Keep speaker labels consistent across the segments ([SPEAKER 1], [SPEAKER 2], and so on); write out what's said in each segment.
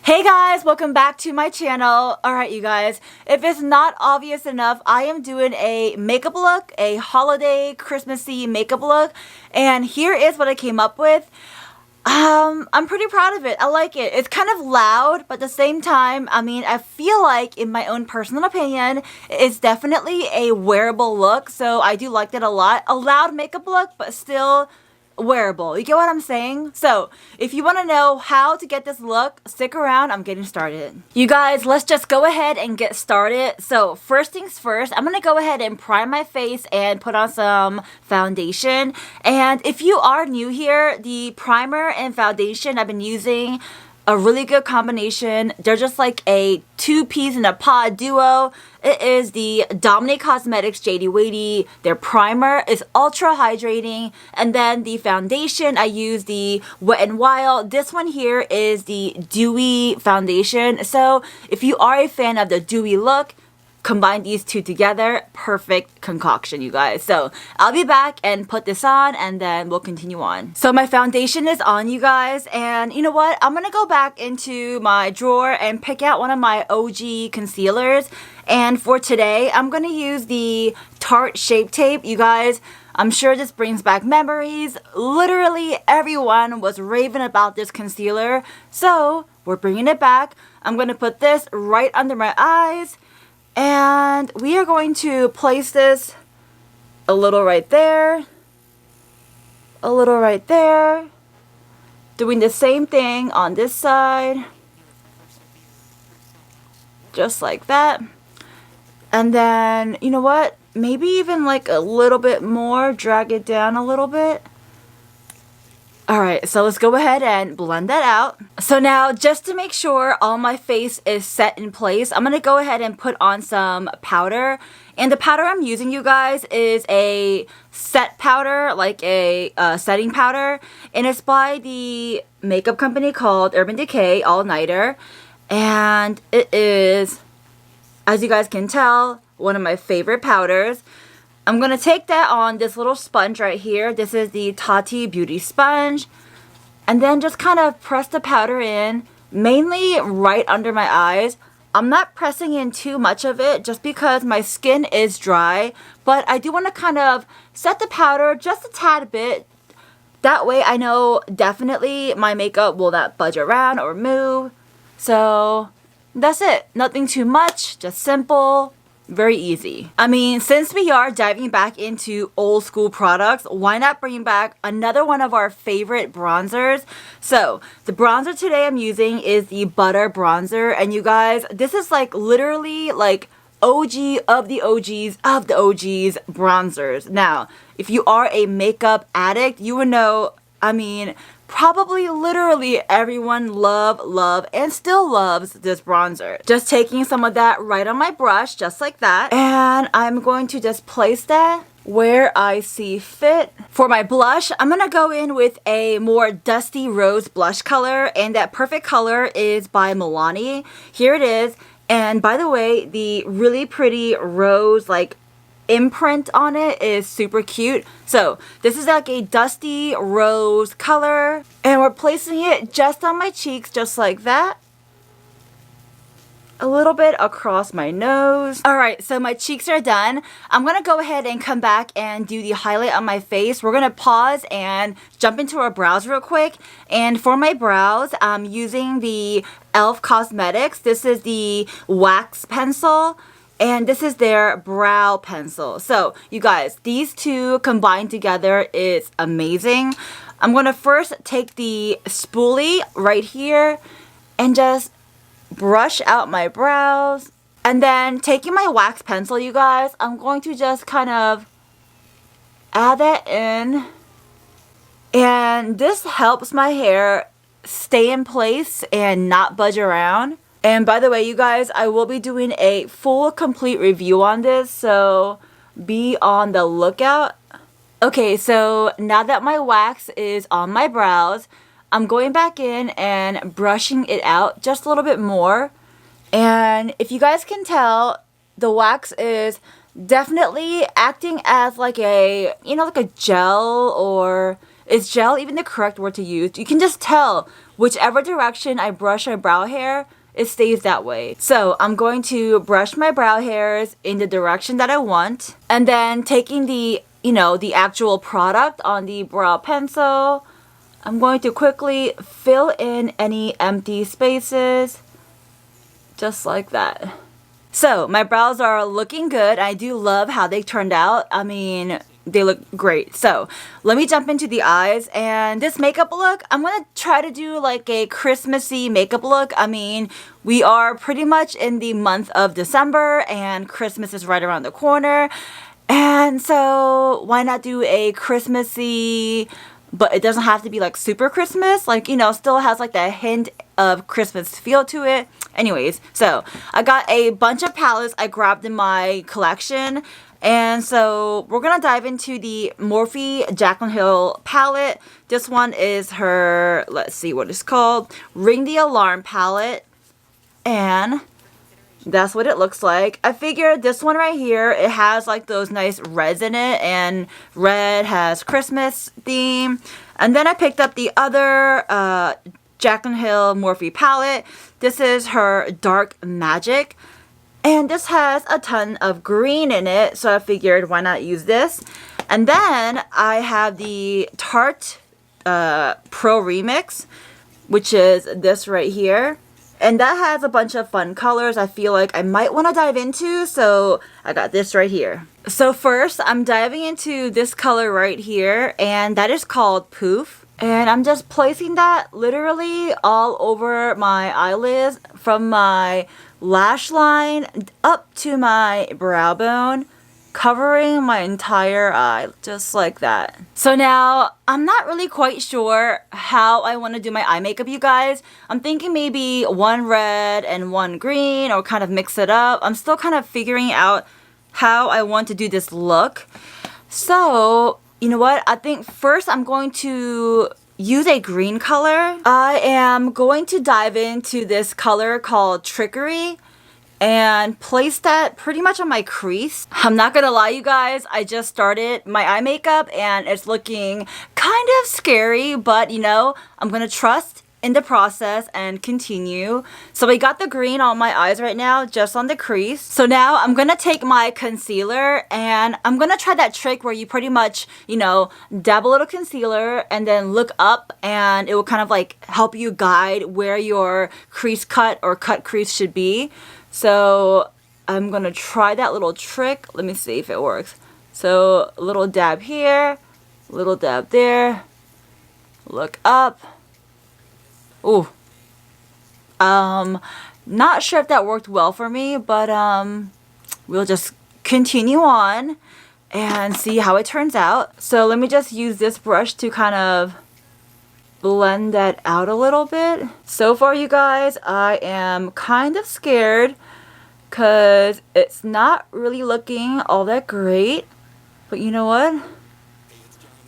[SPEAKER 1] Hey guys, welcome back to my channel. Alright you guys, if it's not obvious enough, I am doing a makeup look, a holiday Christmassy makeup look, and here is what I came up with. I'm pretty proud of it. I like it. It's kind of loud, but at the same time, I feel like, in my own personal opinion, it's definitely a wearable look, so I do like that a lot. A loud makeup look, but still wearable. You get what I'm saying? So, if you want to know how to get this look, stick around. I'm getting started. You guys, let's just go ahead and get started. So, first things first, I'm going to go ahead and prime my face and put on some foundation. And if you are new here, the primer and foundation I've been using, a really good combination. They're just like a two-piece in a pod duo. It is the Dominique Cosmetics Jady Weighty. Their primer is ultra hydrating. And then the foundation, I use the Wet n Wild. This one here is the dewy foundation. So if you are a fan of the dewy look, combine these two together, perfect concoction, you guys. So I'll be back and put this on, and then we'll continue on. So my foundation is on, you guys, and you know what? I'm gonna go back into my drawer and pick out one of my OG concealers. And for today, I'm gonna use the Tarte Shape Tape, you guys. I'm sure this brings back memories. Literally everyone was raving about this concealer, so we're bringing it back. I'm gonna put this right under my eyes. And we are going to place this a little right there, a little right there, doing the same thing on this side, just like that. And then, you know what, maybe even like a little bit more, drag it down a little bit. Alright, so let's go ahead and blend that out. So now, just to make sure all my face is set in place, I'm going to go ahead and put on some powder. And the powder I'm using, you guys, is a set powder, like a setting powder. And it's by the makeup company called Urban Decay All Nighter. And it is, as you guys can tell, one of my favorite powders. I'm going to take that on this little sponge right here. This is the Tati Beauty Sponge. And then just kind of press the powder in, mainly right under my eyes. I'm not pressing in too much of it just because my skin is dry. But I do want to kind of set the powder just a tad bit. That way I know definitely my makeup will not budge around or move. So that's it. Nothing too much, just simple. Very easy. Since we are diving back into old school products, why not bring back another one of our favorite bronzers? So, the bronzer today I'm using is the Butter Bronzer. And you guys, this is like literally like OG of the OGs of the OGs bronzers. Now, if you are a makeup addict, you would know, probably literally everyone love, and still loves this bronzer. Just taking some of that right on my brush, just like that. And I'm going to just place that where I see fit. For my blush, I'm going to go in with a more dusty rose blush color. And that perfect color is by Milani. Here it is. And by the way, the really pretty rose, like, imprint on it is super cute. So this is like a dusty rose color, and we're placing it just on my cheeks, just like that. A little bit across my nose. Alright, so my cheeks are done. I'm gonna go ahead and come back and do the highlight on my face. We're gonna pause and jump into our brows real quick. And for my brows, I'm using the e.l.f. Cosmetics. This is the wax pencil. And this is their brow pencil. So, you guys, these two combined together is amazing. I'm going to first take the spoolie right here and just brush out my brows. And then taking my wax pencil, you guys, I'm going to just kind of add that in. And this helps my hair stay in place and not budge around. And by the way, you guys, I will be doing a full, complete review on this, so be on the lookout. Okay, so now that my wax is on my brows, I'm going back in and brushing it out just a little bit more. And if you guys can tell, the wax is definitely acting as like like a gel, or is gel even the correct word to use? You can just tell whichever direction I brush my brow hair, it stays that way. So I'm going to brush my brow hairs in the direction that I want, and then taking the, the actual product on the brow pencil, I'm going to quickly fill in any empty spaces, just like that. So my brows are looking good. I do love how they turned out. I mean, they look great. So let me jump into the eyes. And this makeup look, I'm going to try to do like a Christmassy makeup look. I mean, we are pretty much in the month of December and Christmas is right around the corner. And so why not do a Christmassy, but it doesn't have to be like super Christmas, like, still has like that hint of Christmas feel to it. Anyways, so I got a bunch of palettes I grabbed in my collection. And so we're going to dive into the Morphe Jaclyn Hill palette. This one is her, let's see what it's called, Ring the Alarm palette. And that's what it looks like. I figured this one right here, it has like those nice reds in it, and red has Christmas theme. And then I picked up the other Jaclyn Hill Morphe palette. This is her Dark Magic. And this has a ton of green in it, so I figured why not use this. And then I have the Tarte Pro Remix, which is this right here. And that has a bunch of fun colors I feel like I might want to dive into, so I got this right here. So first, I'm diving into this color right here, and that is called Poof. And I'm just placing that literally all over my eyelids from my lash line up to my brow bone, covering my entire eye, just like that. So now, I'm not really quite sure how I want to do my eye makeup, you guys. I'm thinking maybe one red and one green, or kind of mix it up. I'm still kind of figuring out how I want to do this look. So, you know what? I think first I'm going to use a green color. I am going to dive into this color called Trickery and place that pretty much on my crease. I'm not gonna lie, you guys, I just started my eye makeup and it's looking kind of scary, but I'm gonna trust in the process and continue. So I got the green on my eyes right now, just on the crease. So now I'm gonna take my concealer and I'm gonna try that trick where you pretty much, dab a little concealer and then look up, and it will kind of like help you guide where your crease cut or cut crease should be. So I'm gonna try that little trick. Let me see if it works. So a little dab here, little dab there, look up. Ooh. Not sure if that worked well for me, but we'll just continue on and see how it turns out. So let me just use this brush to kind of blend that out a little bit. So far, you guys, I am kind of scared because it's not really looking all that great. But you know what?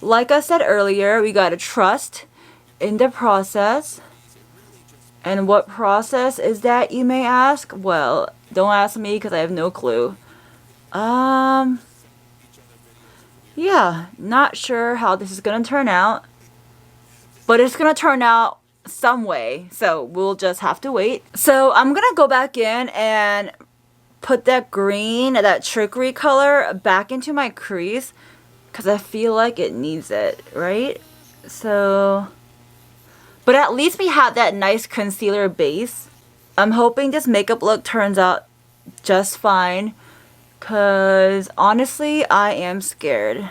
[SPEAKER 1] Like I said earlier, we gotta trust in the process. And what process is that, you may ask? Well, don't ask me because I have no clue. Yeah, not sure how this is gonna turn out. But it's gonna turn out some way, so we'll just have to wait. So I'm gonna go back in and put that green, that trickery color back into my crease because I feel like it needs it, right? So, but at least we have that nice concealer base. I'm hoping this makeup look turns out just fine because honestly, I am scared.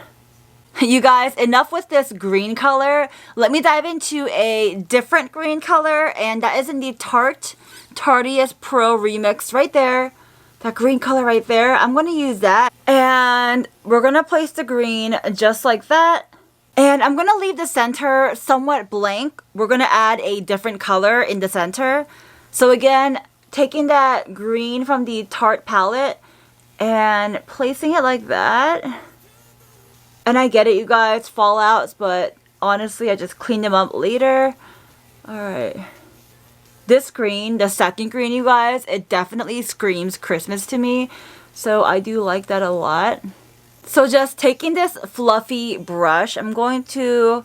[SPEAKER 1] You guys, enough with this green color. Let me dive into a different green color, and that is in the Tarte Pro Remix right there. That green color right there. I'm going to use that. And we're going to place the green just like that. And I'm going to leave the center somewhat blank. We're going to add a different color in the center. So again, taking that green from the Tarte palette and placing it like that. And I get it, you guys, fallouts, but honestly, I just cleaned them up later. Alright. This green, the second green, you guys, it definitely screams Christmas to me. So I do like that a lot. So just taking this fluffy brush, I'm going to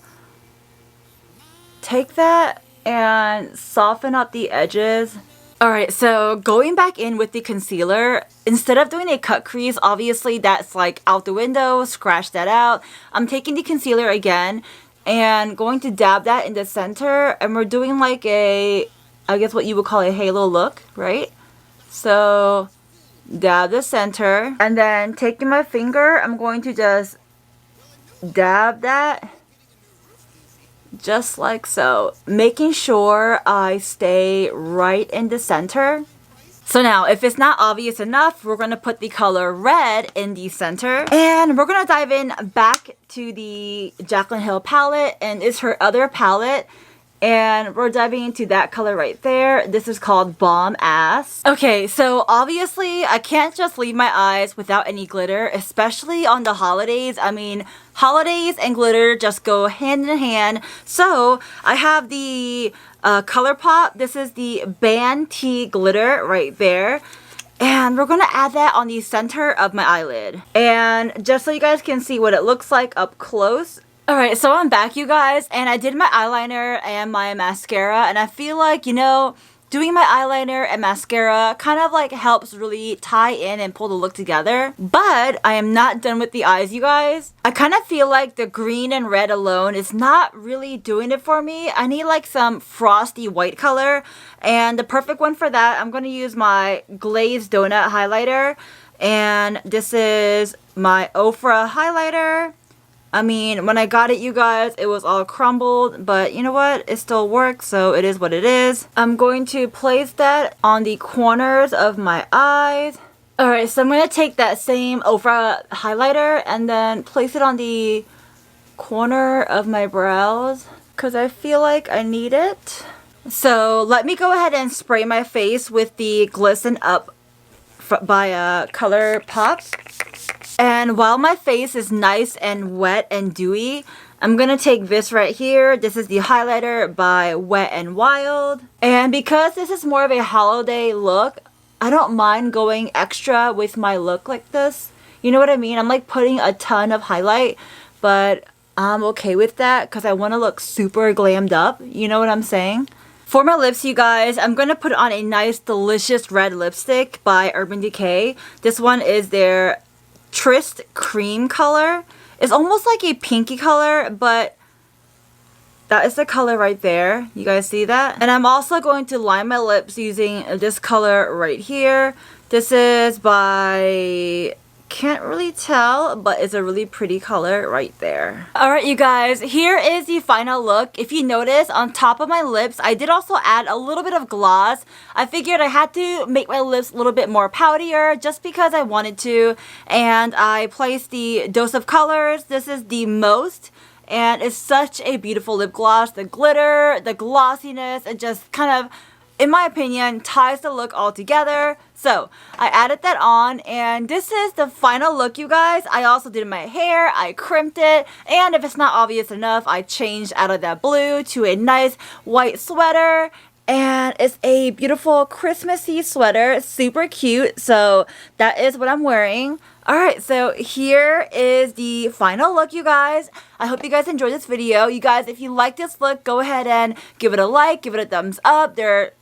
[SPEAKER 1] take that and soften up the edges. Alright, so going back in with the concealer, instead of doing a cut crease, obviously that's like out the window, scratch that out. I'm taking the concealer again and going to dab that in the center, and we're doing like a, I guess what you would call a halo look, right? So dab the center, and then taking my finger, I'm going to just dab that just like so, making sure I stay right in the center. So now, if it's not obvious enough, we're going to put the color red in the center. And we're going to dive in back to the Jaclyn Hill palette, and it's her other palette. And we're diving into that color right there. This is called Bomb Ass. Okay, so obviously I can't just leave my eyes without any glitter, especially on the holidays. I mean, holidays and glitter just go hand in hand. So I have the ColourPop. This is the Band Tea glitter right there. And we're going to add that on the center of my eyelid. And just so you guys can see what it looks like up close. Alright, so I'm back, you guys, and I did my eyeliner and my mascara, and I feel like, you know, doing my eyeliner and mascara kind of like helps really tie in and pull the look together. But I am not done with the eyes, you guys. I kind of feel like the green and red alone is not really doing it for me. I need like some frosty white color, and the perfect one for that, I'm going to use my Glazed Donut highlighter, and this is my Ofra highlighter. I mean, when I got it, you guys, it was all crumbled, but you know what? It still works, so it is what it is. I'm going to place that on the corners of my eyes. Alright, so I'm going to take that same Ofra highlighter and then place it on the corner of my brows because I feel like I need it. So let me go ahead and spray my face with the Glisten Up by ColourPop. And while my face is nice and wet and dewy, I'm going to take this right here. This is the highlighter by Wet n Wild. And because this is more of a holiday look, I don't mind going extra with my look like this. You know what I mean? I'm like putting a ton of highlight, but I'm okay with that because I want to look super glammed up. You know what I'm saying? For my lips, you guys, I'm going to put on a nice, delicious red lipstick by Urban Decay. This one is their Tryst cream color. It's almost like a pinky color, but that is the color right there. You guys see that? And I'm also going to line my lips using this color right here. This is by, can't really tell, but it's a really pretty color right there. Alright, you guys, here is the final look. If you notice, on top of my lips, I did also add a little bit of gloss. I figured I had to make my lips a little bit more poutier just because I wanted to. And I placed the Dose of Colors. This is the Most. And it's such a beautiful lip gloss. The glitter, the glossiness, it just kind of, in my opinion, ties the look all together. So I added that on, and this is the final look, you guys. I also did my hair, I crimped it, and if it's not obvious enough, I changed out of that blue to a nice white sweater. And it's a beautiful Christmassy sweater, super cute. So that is what I'm wearing. Alright, so here is the final look, you guys. I hope you guys enjoyed this video. You guys, if you like this look, go ahead and give it a like, give it a thumbs up. They're,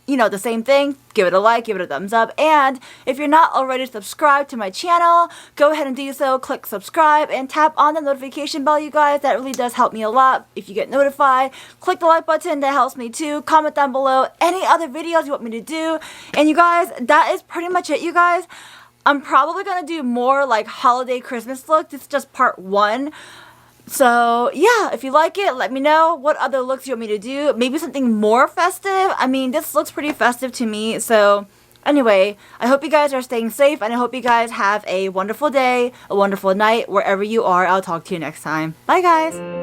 [SPEAKER 1] you know, the same thing. Give it a like, give it a thumbs up. And if you're not already subscribed to my channel, go ahead and do so. Click subscribe and tap on the notification bell, you guys. That really does help me a lot if you get notified. Click the like button. That helps me too. Comment down below any other videos you want me to do. And you guys, that is pretty much it, you guys. I'm probably going to do more like holiday Christmas look. This is just part 1. So yeah, if you like it, let me know what other looks you want me to do. Maybe something more festive. I mean, this looks pretty festive to me. So anyway, I hope you guys are staying safe, and I hope you guys have a wonderful day, a wonderful night, wherever you are. I'll talk to you next time. Bye, guys.